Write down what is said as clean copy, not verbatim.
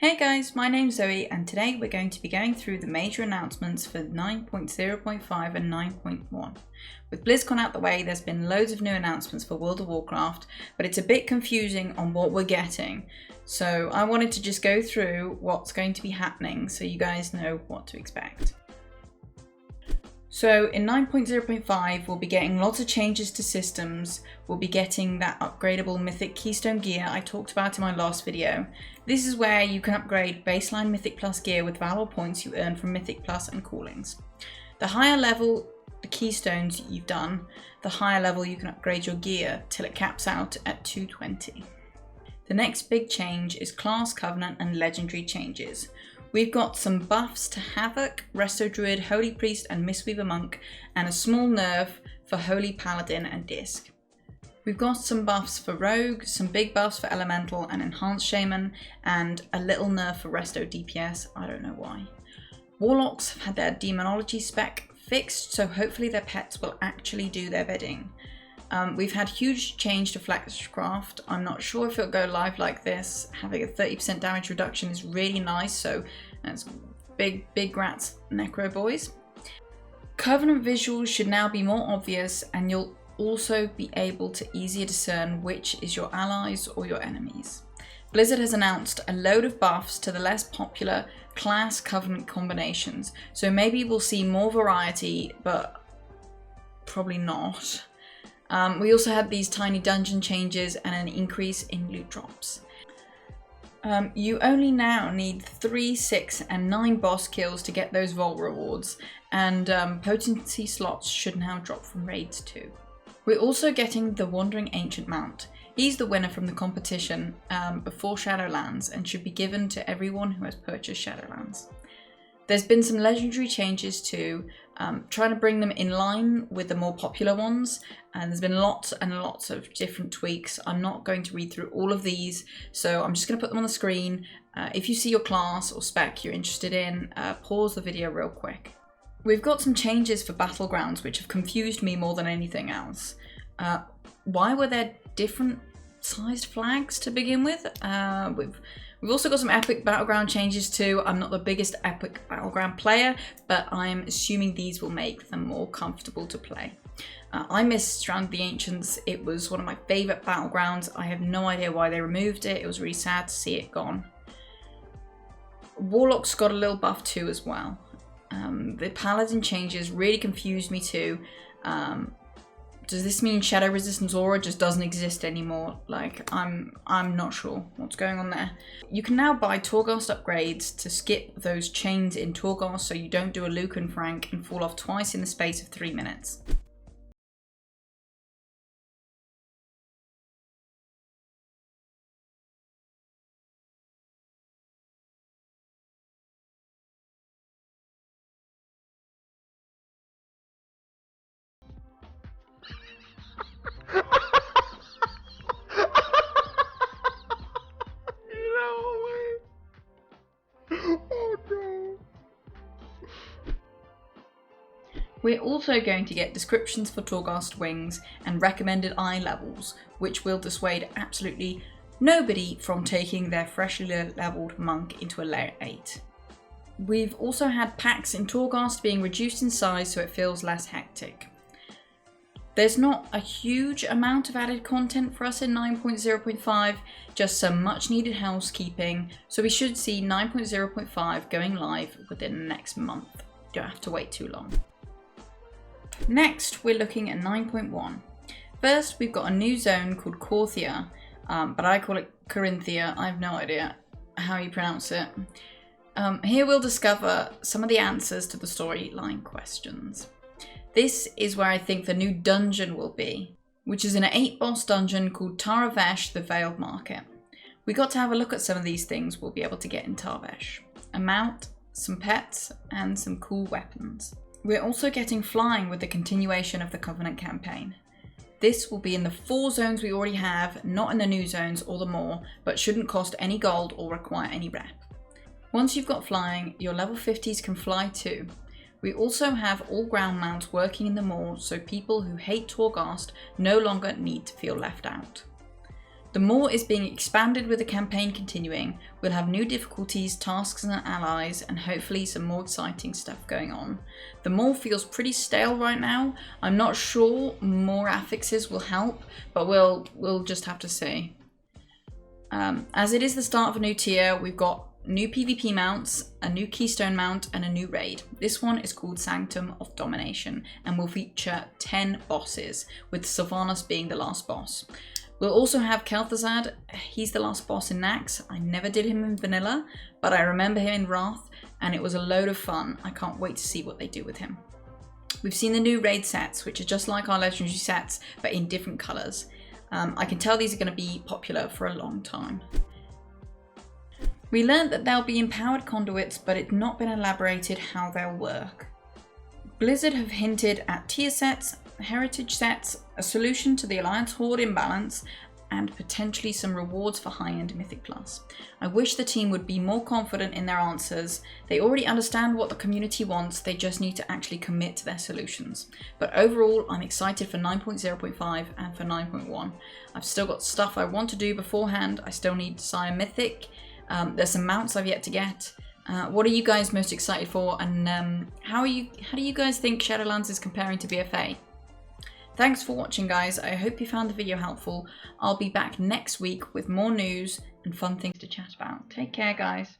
Hey guys, my name's Zoe and today we're going to be going through the major announcements for 9.0.5 and 9.1. With BlizzCon out the way, there's been loads of new announcements for World of Warcraft, but it's a bit confusing on what we're getting. So I wanted to just go through what's going to be happening so you guys know what to expect. So in 9.0.5 we'll be getting lots of changes to systems. We'll be getting that upgradable Mythic Keystone gear I talked about in my last video. This is where you can upgrade baseline Mythic Plus gear with valuable points you earn from Mythic Plus and callings. The higher level the keystones you've done, the higher level you can upgrade your gear till it caps out at 220. The next big change is class, covenant and legendary changes. We've got some buffs to Havoc, Resto Druid, Holy Priest and Mistweaver Monk, and a small nerf for Holy Paladin and Disc. We've got some buffs for Rogue, some big buffs for Elemental and Enhanced Shaman, and a little nerf for Resto DPS, I don't know why. Warlocks have had their Demonology spec fixed, so hopefully their pets will actually do their bidding. We've had huge change to Flashcraft. I'm not sure if it'll go live like this. Having a 30% damage reduction is really nice, so that's big grats, Necro boys. Covenant visuals should now be more obvious, and you'll also be able to easier discern which is your allies or your enemies. Blizzard has announced a load of buffs to the less popular class Covenant combinations, so maybe we'll see more variety, but probably not. We also had these tiny dungeon changes and an increase in loot drops. You only now need 3, 6 and 9 boss kills to get those vault rewards, and potency slots should now drop from raids too. We're also getting the Wandering Ancient mount. He's the winner from the competition before Shadowlands and should be given to everyone who has purchased Shadowlands. There's been some legendary changes too, trying to bring them in line with the more popular ones, and there's been lots and lots of different tweaks. I'm not going to read through all of these, so I'm just going to put them on the screen. If you see your class or spec you're interested in, pause the video real quick. We've got some changes for Battlegrounds which have confused me more than anything else. Why were there different sized flags to begin with? We've also got some epic battleground changes too. I'm not the biggest epic battleground player, but I'm assuming these will make them more comfortable to play. I miss Strand the Ancients. It was one of my favourite battlegrounds. I have no idea why they removed it. It was really sad to see it gone. Warlocks got a little buff too as well. The Paladin changes really confused me too. Does this mean Shadow Resistance Aura just doesn't exist anymore? Like, I'm not sure what's going on there. You can now buy Torghast upgrades to skip those chains in Torghast so you don't do a Lucan Frank and fall off twice in the space of 3 minutes. We're also going to get descriptions for Torghast wings and recommended eye levels, which will dissuade absolutely nobody from taking their freshly leveled monk into a layer 8. We've also had packs in Torghast being reduced in size so it feels less hectic. There's not a huge amount of added content for us in 9.0.5, just some much needed housekeeping, so we should see 9.0.5 going live within the next month. You don't have to wait too long. Next, we're looking at 9.1. First, we've got a new zone called Corthia, but I call it Corinthia. I have no idea how you pronounce it. Here we'll discover some of the answers to the storyline questions. This is where I think the new dungeon will be, which is an 8-boss dungeon called Taravesh, the Veiled Market. We got to have a look at some of these things we'll be able to get in Taravesh. A mount, some pets, and some cool weapons. We're also getting flying with the continuation of the Covenant campaign. This will be in the 4 zones we already have, not in the new zones or the more, but shouldn't cost any gold or require any rep. Once you've got flying, your level 50s can fly too. We also have all ground mounts working in the Maw, so people who hate Torghast no longer need to feel left out. The Maw is being expanded with the campaign continuing. We'll have new difficulties, tasks and allies, and hopefully some more exciting stuff going on. The Maw feels pretty stale right now. I'm not sure more affixes will help, but we'll just have to see. As it is the start of a new tier, we've got new PvP mounts, a new keystone mount, and a new raid. This one is called Sanctum of Domination and will feature 10 bosses, with Sylvanas being the last boss. We'll also have Kel'Thuzad. He's the last boss in Nax. I never did him in vanilla, but I remember him in Wrath, and it was a load of fun. I can't wait to see what they do with him. We've seen the new raid sets, which are just like our legendary sets, but in different colours. I can tell these are going to be popular for a long time. We learned that there'll be empowered conduits, but it's not been elaborated how they'll work. Blizzard have hinted at tier sets, heritage sets, a solution to the Alliance Horde imbalance, and potentially some rewards for high-end Mythic Plus. I wish the team would be more confident in their answers. They already understand what the community wants, they just need to actually commit to their solutions. But overall, I'm excited for 9.0.5 and for 9.1. I've still got stuff I want to do beforehand. I still need Sire Mythic. There's some mounts I've yet to get. What are you guys most excited for, and how do you guys think Shadowlands is comparing to BFA? Thanks for watching, guys. I hope you found the video helpful. I'll be back next week with more news and fun things to chat about. Take care, guys.